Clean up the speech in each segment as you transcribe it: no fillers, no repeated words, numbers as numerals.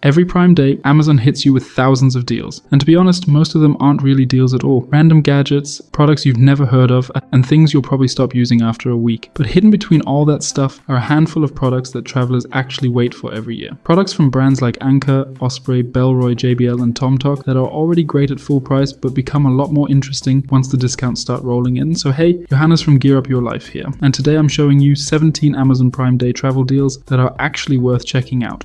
Every Prime Day, Amazon hits you with thousands of deals. And to be honest, most of them aren't really deals at all. Random gadgets, products you've never heard of, and things you'll probably stop using after a week. But hidden between all that stuff are a handful of products that travelers actually wait for every year. Products from brands like Anker, Osprey, Bellroy, JBL, and TomTok that are already great at full price but become a lot more interesting once the discounts start rolling in. So hey, Johannes from GearUpYourLife here, and today I'm showing you 17 Amazon Prime Day travel deals that are actually worth checking out.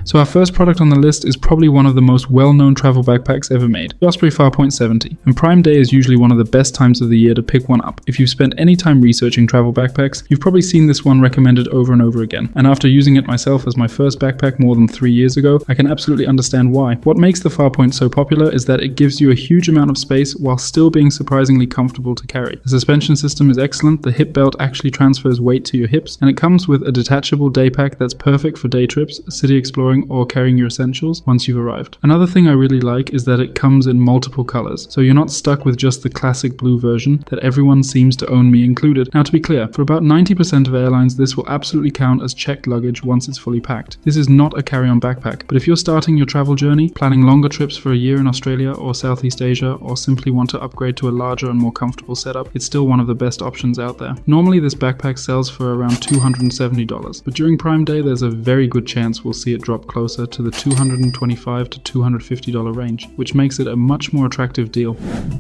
So our first product on the list is probably one of the most well-known travel backpacks ever made, the Osprey Farpoint 70. And Prime Day is usually one of the best times of the year to pick one up. If you've spent any time researching travel backpacks, you've probably seen this one recommended over and over again. And after using it myself as my first backpack more than 3 years ago, I can absolutely understand why. What makes the Farpoint so popular is that it gives you a huge amount of space while still being surprisingly comfortable to carry. The suspension system is excellent, the hip belt actually transfers weight to your hips, and it comes with a detachable day pack that's perfect for day trips, city exploring, or carrying your essentials once you've arrived. Another thing I really like is that it comes in multiple colors, so you're not stuck with just the classic blue version that everyone seems to own, me included. Now to be clear, for about 90% of airlines this will absolutely count as checked luggage once it's fully packed. This is not a carry-on backpack, but if you're starting your travel journey, planning longer trips for a year in Australia or Southeast Asia, or simply want to upgrade to a larger and more comfortable setup, it's still one of the best options out there. Normally this backpack sells for around $270, but during Prime Day there's a very good chance we'll see it drop closer to the $225 to $250 range, which makes it a much more attractive deal.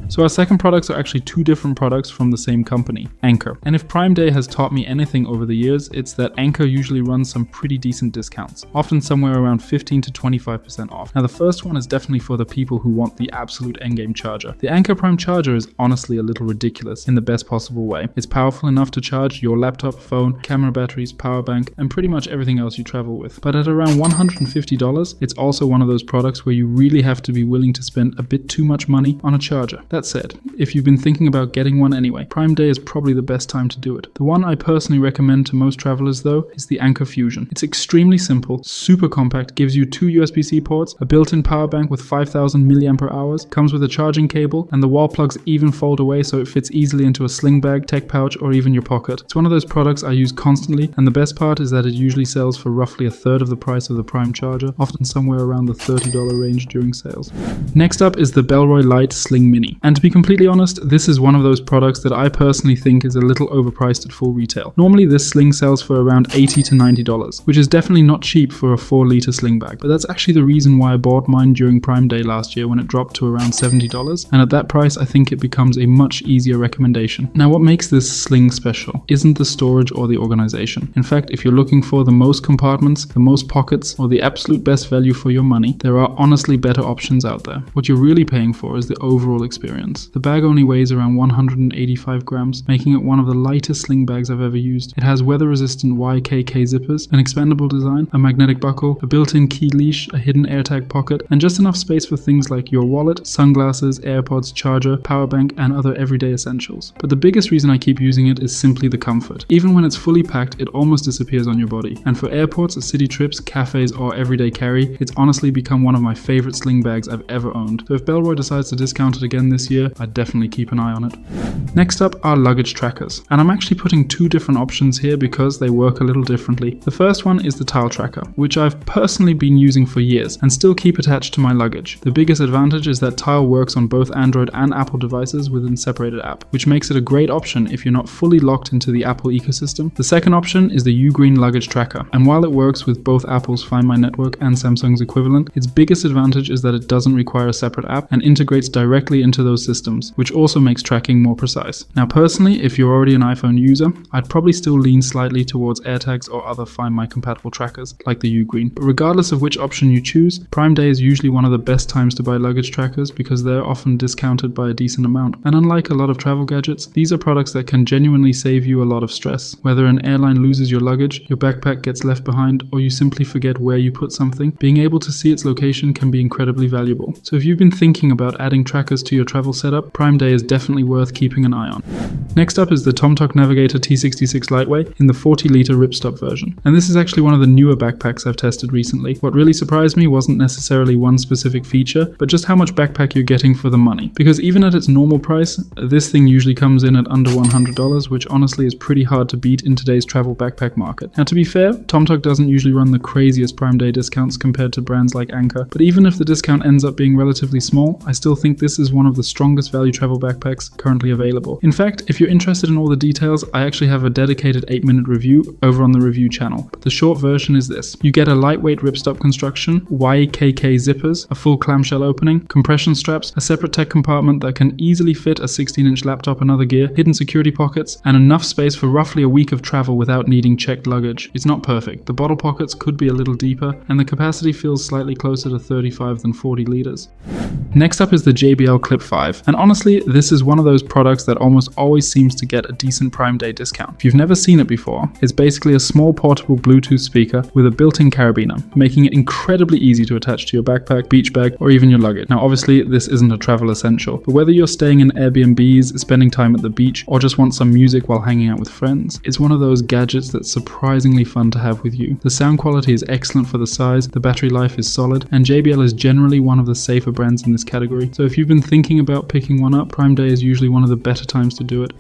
So our second products are actually two different products from the same company, Anker. And if Prime Day has taught me anything over the years, it's that Anker usually runs some pretty decent discounts, often somewhere around 15 to 25% off. Now the first one is definitely for the people who want the absolute endgame charger. The Anker Prime charger is honestly a little ridiculous in the best possible way. It's powerful enough to charge your laptop, phone, camera batteries, power bank, and pretty much everything else you travel with. But at around $150, it's also one of those products where you really have to be willing to spend a bit too much money on a charger. That said, if you've been thinking about getting one anyway, Prime Day is probably the best time to do it. The one I personally recommend to most travelers though is the Anker Fusion. It's extremely simple, super compact, gives you two USB-C ports, a built-in power bank with 5000 mAh, comes with a charging cable, and the wall plugs even fold away so it fits easily into a sling bag, tech pouch, or even your pocket. It's one of those products I use constantly, and the best part is that it usually sells for roughly a third of the price of the Prime charger, often somewhere around the $30 range during sales. Next up is the Bellroy Lite Sling Mini. And to be completely honest, this is one of those products that I personally think is a little overpriced at full retail. Normally this sling sells for around $80 to $90, which is definitely not cheap for a 4-liter sling bag, but that's actually the reason why I bought mine during Prime Day last year when it dropped to around $70, and at that price I think it becomes a much easier recommendation. Now what makes this sling special isn't the storage or the organization. In fact, if you're looking for the most compartments, the most pockets, or the absolute best value for your money, there are honestly better options out there. What you're really paying for is the overall experience. The bag only weighs around 185 grams, making it one of the lightest sling bags I've ever used. It has weather-resistant YKK zippers, an expandable design, a magnetic buckle, a built-in key leash, a hidden AirTag pocket, and just enough space for things like your wallet, sunglasses, AirPods, charger, power bank, and other everyday essentials. But the biggest reason I keep using it is simply the comfort. Even when it's fully packed, it almost disappears on your body. And for airports, city trips, cafes, or everyday carry, it's honestly become one of my favorite sling bags I've ever owned. So if Bellroy decides to discount it again this year, I'd definitely keep an eye on it. Next up are luggage trackers. And I'm actually putting two different options here because they work a little differently. The first one is the tile tracker, which I've personally been using for years and still keep attached to my luggage. The biggest advantage is that Tile works on both Android and Apple devices within separated app, which makes it a great option if you're not fully locked into the Apple ecosystem. The second option is the Ugreen luggage tracker, and while it works with both Apple's Find My Network and Samsung's equivalent, its biggest advantage is that it doesn't require a separate app and integrates directly into those systems, which also makes tracking more precise. Now personally, if you're already an iPhone user, I'd probably still lean slightly towards AirTags or other Find My compatible trackers like the Ugreen. But regardless of which option you choose, Prime Day is usually one of the best times to buy luggage trackers because they're often discounted by a decent amount. And unlike a lot of travel gadgets, these are products that can genuinely save you a lot of stress. Whether an airline loses your luggage, your backpack gets left behind, or you simply forget where you put something, being able to see its location can be incredibly valuable. So if you've been thinking about adding trackers to your travel setup, Prime Day is definitely worth keeping an eye on. Next up is the TomTok Navigator T66 Lightweight in the 40-liter ripstop version. And this is actually one of the newer backpacks I've tested recently. What really surprised me wasn't necessarily one specific feature, but just how much backpack you're getting for the money. Because even at its normal price, this thing usually comes in at under $100, which honestly is pretty hard to beat in today's travel backpack market. Now to be fair, TomTok doesn't usually run the craziest Prime Day discounts, discounts compared to brands like Anchor, but even if the discount ends up being relatively small, I still think this is one of the strongest value travel backpacks currently available. In fact, if you're interested in all the details, I actually have a dedicated 8-minute review over on the review channel. But the short version is this. You get a lightweight ripstop construction, YKK zippers, a full clamshell opening, compression straps, a separate tech compartment that can easily fit a 16-inch laptop and other gear, hidden security pockets, and enough space for roughly a week of travel without needing checked luggage. It's not perfect. The bottle pockets could be a little deeper, and the capacity feels slightly closer to 35 than 40 liters. Next up is the JBL Clip 5, and honestly, this is one of those products that almost always seems to get a decent Prime Day discount. If you've never seen it before, it's basically a small portable Bluetooth speaker with a built-in carabiner, making it incredibly easy to attach to your backpack, beach bag, or even your luggage. Now obviously, this isn't a travel essential, but whether you're staying in Airbnbs, spending time at the beach, or just want some music while hanging out with friends, it's one of those gadgets that's surprisingly fun to have with you. The sound quality is excellent for the size, the battery life is solid, and JBL is generally one of the safer brands in this category. So if you've been thinking about picking one up, Prime Day is usually one of the better times to do it.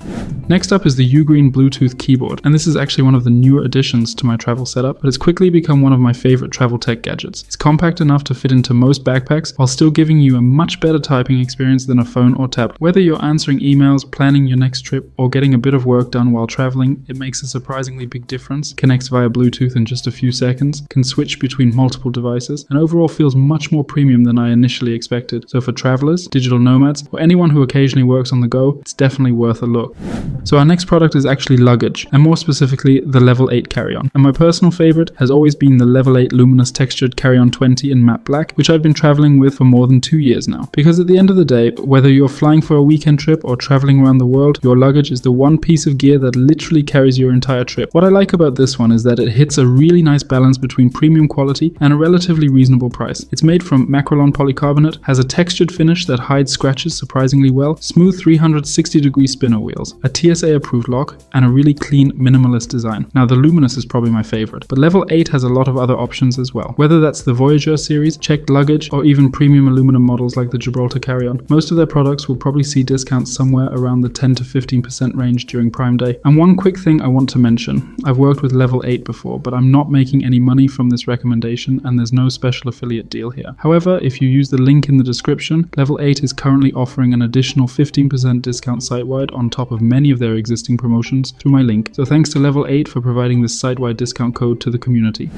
Next up is the Ugreen Bluetooth keyboard, and this is actually one of the newer additions to my travel setup, but it's quickly become one of my favorite travel tech gadgets. It's compact enough to fit into most backpacks while still giving you a much better typing experience than a phone or tablet. Whether you're answering emails, planning your next trip, or getting a bit of work done while traveling, it makes a surprisingly big difference. Connects via Bluetooth in just a few seconds, can switch between multiple devices, and overall feels much more premium than I initially expected. So for travelers, digital nomads, or anyone who occasionally works on the go, it's definitely worth a look. So our next product is actually luggage, and more specifically the Level 8 carry-on. And my personal favorite has always been the Level 8 luminous textured carry-on 20 in matte black, which I've been traveling with for more than 2 years now. Because at the end of the day, whether you're flying for a weekend trip or traveling around the world, your luggage is the one piece of gear that literally carries your entire trip. What I like about this one is that it hits a really nice balance between premium quality and a relatively reasonable price. It's made from Macrolon polycarbonate, has a textured finish that hides scratches surprisingly well, smooth 360-degree spinner wheels, a TSA approved lock, and a really clean minimalist design. Now the luminous is probably my favorite, but Level 8 has a lot of other options as well. Whether that's the Voyager series, checked luggage, or even premium aluminum models like the Gibraltar carry-on, most of their products will probably see discounts somewhere around the 10 to 15% range during Prime Day. And one quick thing I want to mention, I've worked with Level 8 before, but I'm not making any money from this recommendation and there's no special affiliate deal here. However, if you use the link in the description, Level 8 is currently offering an additional 15% discount site-wide on top of many of their existing promotions through my link. So thanks to Level 8 for providing this site-wide discount code to the community.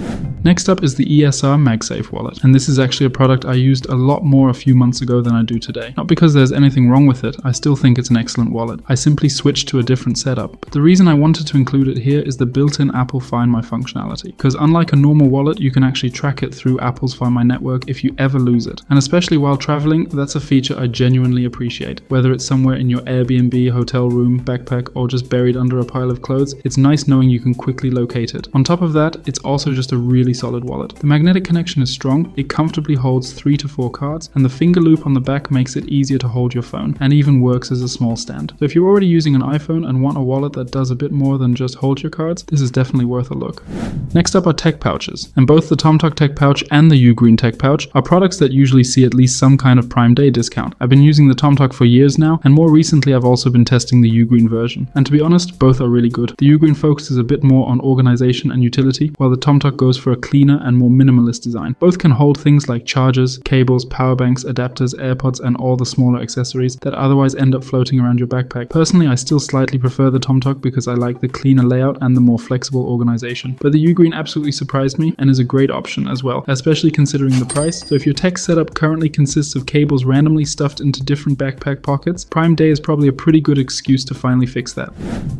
Next up is the ESR MagSafe Wallet, and this is actually a product I used a lot more a few months ago than I do today. Not because there's anything wrong with it, I still think it's an excellent wallet. I simply switched to a different setup. But the reason I wanted to include it here is the built-in Apple Find My functionality, because unlike a normal wallet, you can actually track it through Apple's Find My network if you ever lose it. And especially while traveling, that's a feature I genuinely appreciate. Whether it's somewhere in your Airbnb, hotel room, backpack, or just buried under a pile of clothes, it's nice knowing you can quickly locate it. On top of that, it's also just a really solid wallet. The magnetic connection is strong, it comfortably holds 3 to 4 cards, and the finger loop on the back makes it easier to hold your phone, and even works as a small stand. So if you're already using an iPhone and want a wallet that does a bit more than just hold your cards, this is definitely worth a look. Next up are tech pouches, and both the TomTok Tech Pouch and the Ugreen Tech Pouch are products that usually see at least some kind of Prime Day discount. I've been using the TomTok for years now, and more recently I've also been testing the Ugreen version. And to be honest, both are really good. The Ugreen focuses a bit more on organization and utility, while the TomTok goes for a cleaner and more minimalist design. Both can hold things like chargers, cables, power banks, adapters, AirPods, and all the smaller accessories that otherwise end up floating around your backpack. Personally, I still slightly prefer the TomTok because I like the cleaner layout and the more flexible organization. But the Ugreen absolutely surprised me and is a great option as well, especially considering the price. So if your tech setup currently consists of cables randomly stuffed into different backpack pockets, Prime Day is probably a pretty good excuse to finally fix that.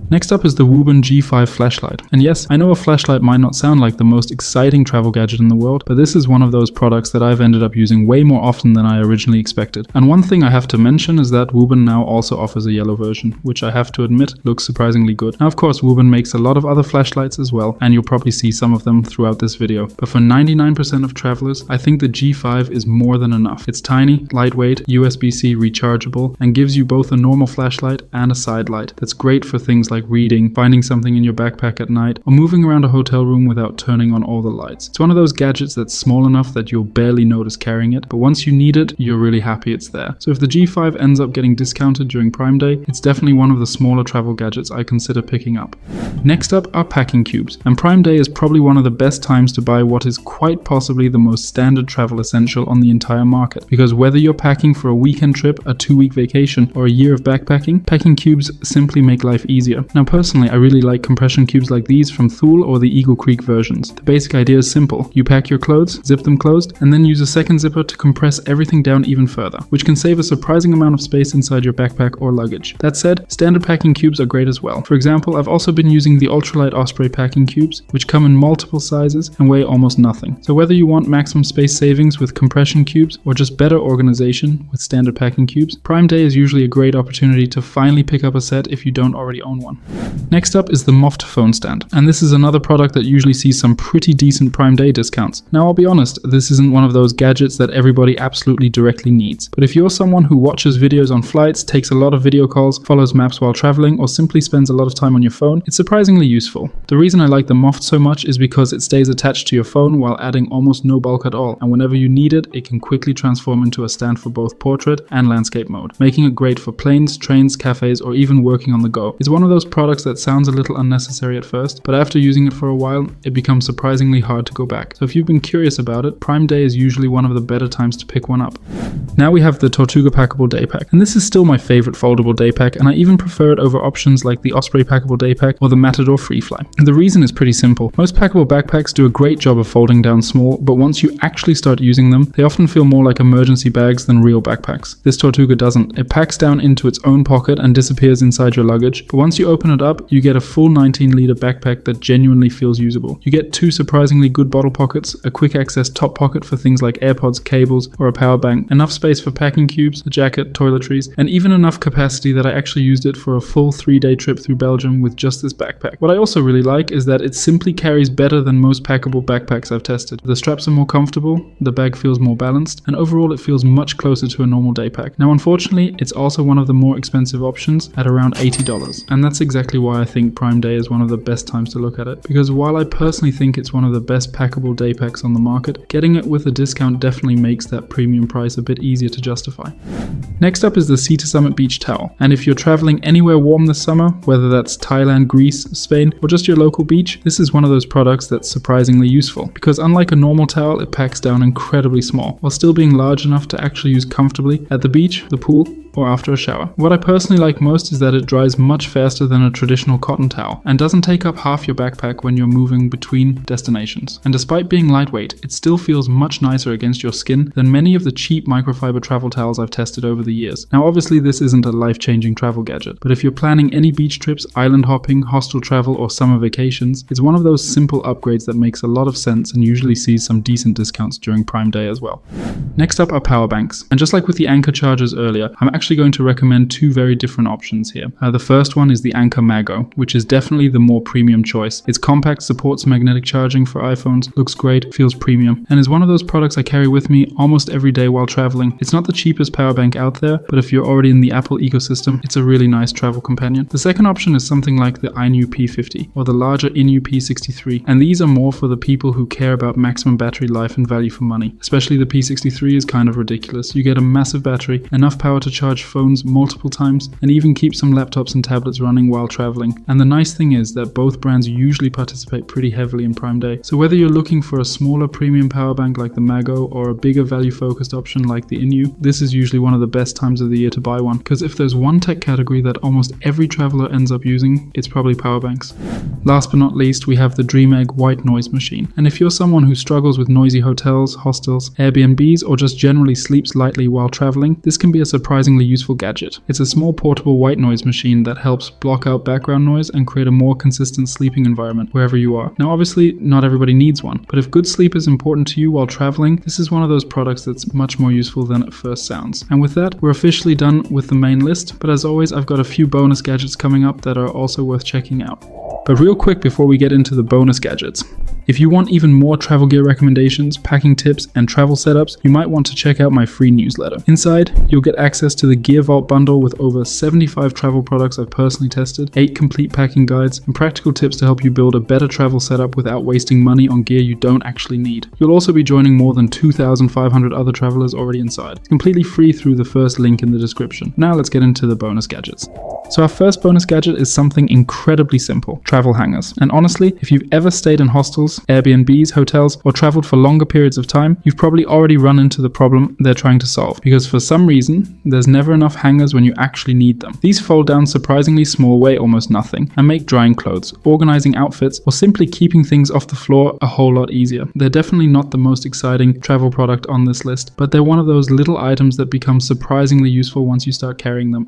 Next up is the Woburn G5 flashlight. And yes, I know a flashlight might not sound like the most exciting travel gadget in the world, but this is one of those products that I've ended up using way more often than I originally expected. And one thing I have to mention is that Woburn now also offers a yellow version, which I have to admit looks surprisingly good. Now of course Woburn makes a lot of other flashlights as well, and you'll probably see some of them throughout this video. But for 99% of travelers, I think the G5 is more than enough. It's tiny, lightweight, USB-C rechargeable, and gives you both a normal flashlight and a side light. That's great for things like reading, finding something in your backpack at night, or moving around a hotel room without turning on all the lights. It's one of those gadgets that's small enough that you'll barely notice carrying it, but once you need it, you're really happy it's there. So if the G5 ends up getting discounted during Prime Day, it's definitely one of the smaller travel gadgets I consider picking up. Next up are packing cubes, and Prime Day is probably one of the best times to buy what is quite possibly the most standard travel essential on the entire market, because whether you're packing for a weekend trip, a 2-week vacation, or a year of backpacking, packing cubes simply make life easier. Now personally, I really like compression cubes like these from Thule or the Eagle Creek versions. The basic idea is simple. You pack your clothes, zip them closed, and then use a second zipper to compress everything down even further, which can save a surprising amount of space inside your backpack or luggage. That said, standard packing cubes are great as well. For example, I've also been using the ultralight Osprey packing cubes, which come in multiple sizes and weigh almost nothing. So whether you want maximum space savings with compression cubes or just better organization with standard packing cubes, Prime Day is usually a great opportunity to finally pick up a set if you don't already own one. Next up is the Moft phone stand, and this is another product that usually sees some pretty decent Prime Day discounts. Now I'll be honest, this isn't one of those gadgets that everybody absolutely directly needs, but if you're someone who watches videos on flights, takes a lot of video calls, follows maps while traveling, or simply spends a lot of time on your phone, it's surprisingly useful. The reason I like the Moft so much is because it stays attached to your phone while adding almost no bulk at all, and whenever you need it, it can quickly transform into a stand for both portrait and landscape mode, making it great for planes, trains, cafes, or even working on the go. It's one of those products that sounds a little unnecessary at first, but after using it for a while, it becomes surprisingly hard to go back. So if you've been curious about it, Prime Day is usually one of the better times to pick one up. Now we have the Tortuga Packable Daypack, and this is still my favorite foldable daypack, and I even prefer it over options like the Osprey Packable Daypack or the Matador Freefly. And the reason is pretty simple. Most packable backpacks do a great job of folding down small, but once you actually start using them, they often feel more like emergency bags than real backpacks. This Tortuga doesn't. It packs down into its own pocket and disappears inside your luggage, but once you open it up, you get a full 19-liter backpack that genuinely feels usable. You get 2 surprisingly good bottle pockets, a quick access top pocket for things like AirPods, cables, or a power bank, enough space for packing cubes, a jacket, toiletries, and even enough capacity that I actually used it for a full 3-day trip through Belgium with just this backpack. What I also really like is that it simply carries better than most packable backpacks I've tested. The straps are more comfortable, the bag feels more balanced, and overall it feels much closer to a normal day pack. Now unfortunately, it's also one of the more expensive options at around $80, and that's exactly why I think Prime Day is one of the best times to look at it, because while I personally think it's one of the best packable day packs on the market, getting it with a discount definitely makes that premium price a bit easier to justify. Next up is the Sea to Summit Beach Towel, and if you're traveling anywhere warm this summer, whether that's Thailand, Greece, Spain, or just your local beach, this is one of those products that's surprisingly useful, because unlike a normal towel, it packs down incredibly small, while still being large enough to actually use comfortably at the beach, the pool, or after a shower. What I personally like most is that it dries much faster than a traditional cotton towel and doesn't take up half your backpack when you're moving between destinations. And despite being lightweight, it still feels much nicer against your skin than many of the cheap microfiber travel towels I've tested over the years. Now obviously this isn't a life-changing travel gadget, but if you're planning any beach trips, island hopping, hostel travel, or summer vacations, it's one of those simple upgrades that makes a lot of sense and usually sees some decent discounts during Prime Day as well. Next up are power banks, and just like with the Anker chargers earlier, I'm actually going to recommend 2 very different options here. The first one is the Anker Mago, which is definitely the more premium choice. It's compact, supports magnetic charging for iPhones, looks great, feels premium, and is one of those products I carry with me almost every day while traveling. It's not the cheapest power bank out there, but if you're already in the Apple ecosystem, it's a really nice travel companion. The second option is something like the iNu P50 or the larger iNu P63, and these are more for the people who care about maximum battery life and value for money. Especially the P63 is kind of ridiculous. You get a massive battery, enough power to charge phones multiple times, and even keep some laptops and tablets running while traveling. And the nice thing is that both brands usually participate pretty heavily in Prime Day. So whether you're looking for a smaller premium power bank like the Mago or a bigger value focused option like the iNu, this is usually one of the best times of the year to buy one, because if there's one tech category that almost every traveler ends up using, it's probably power banks. Last but not least, we have the DreamEgg white noise machine. And if you're someone who struggles with noisy hotels, hostels, Airbnbs, or just generally sleeps lightly while traveling, this can be a surprisingly useful gadget. It's a small portable white noise machine that helps block out background noise and create a more consistent sleeping environment wherever you are. Now obviously not everybody needs one, but if good sleep is important to you while traveling, this is one of those products that's much more useful than it first sounds. And with that, we're officially done with the main list, but as always I've got a few bonus gadgets coming up that are also worth checking out. But real quick before we get into the bonus gadgets, if you want even more travel gear recommendations, packing tips, and travel setups, you might want to check out my free newsletter. Inside, you'll get access to the Gear Vault bundle with over 75 travel products I've personally tested, 8 complete packing guides, and practical tips to help you build a better travel setup without wasting money on gear you don't actually need. You'll also be joining more than 2,500 other travelers already inside. It's completely free through the first link in the description. Now let's get into the bonus gadgets. So our first bonus gadget is something incredibly simple, travel hangers. And honestly, if you've ever stayed in hostels, works, Airbnbs, hotels, or traveled for longer periods of time, you've probably already run into the problem they're trying to solve, because for some reason, there's never enough hangers when you actually need them. These fold down surprisingly small, weigh almost nothing, and make drying clothes, organizing outfits, or simply keeping things off the floor a whole lot easier. They're definitely not the most exciting travel product on this list, but they're one of those little items that become surprisingly useful once you start carrying them.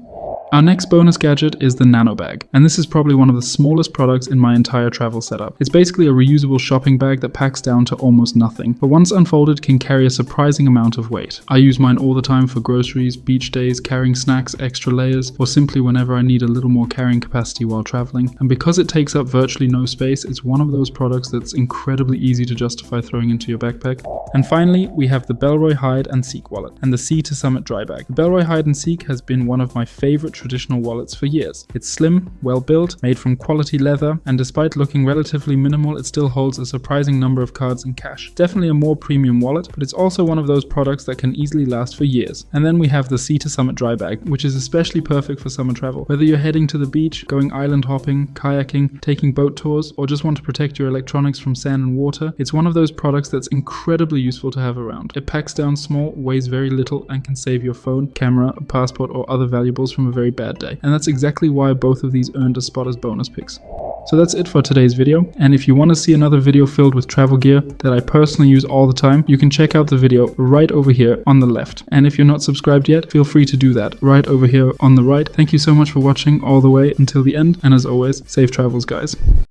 Our next bonus gadget is the Nano Bag, and this is probably one of the smallest products in my entire travel setup. It's basically a reusable shopping bag that packs down to almost nothing, but once unfolded can carry a surprising amount of weight. I use mine all the time for groceries, beach days, carrying snacks, extra layers, or simply whenever I need a little more carrying capacity while traveling. And because it takes up virtually no space, it's one of those products that's incredibly easy to justify throwing into your backpack. And finally, we have the Bellroy Hide and Seek wallet and the Sea to Summit dry bag. The Bellroy Hide and Seek has been one of my favorite traditional wallets for years. It's slim, well built, made from quality leather, and despite looking relatively minimal, it still holds a surprising number of cards and cash. Definitely a more premium wallet, but it's also one of those products that can easily last for years. And then we have the Sea to Summit dry bag, which is especially perfect for summer travel. Whether you're heading to the beach, going island hopping, kayaking, taking boat tours, or just want to protect your electronics from sand and water, it's one of those products that's incredibly useful to have around. It packs down small, weighs very little, and can save your phone, camera, passport, or other valuables from a very bad day. And that's exactly why both of these earned a spot as bonus picks. So that's it for today's video, and if you want to see another video filled with travel gear that I personally use all the time, you can check out the video right over here on the left. And if you're not subscribed yet, feel free to do that right over here on the right. Thank you so much for watching all the way until the end, and as always, safe travels, guys.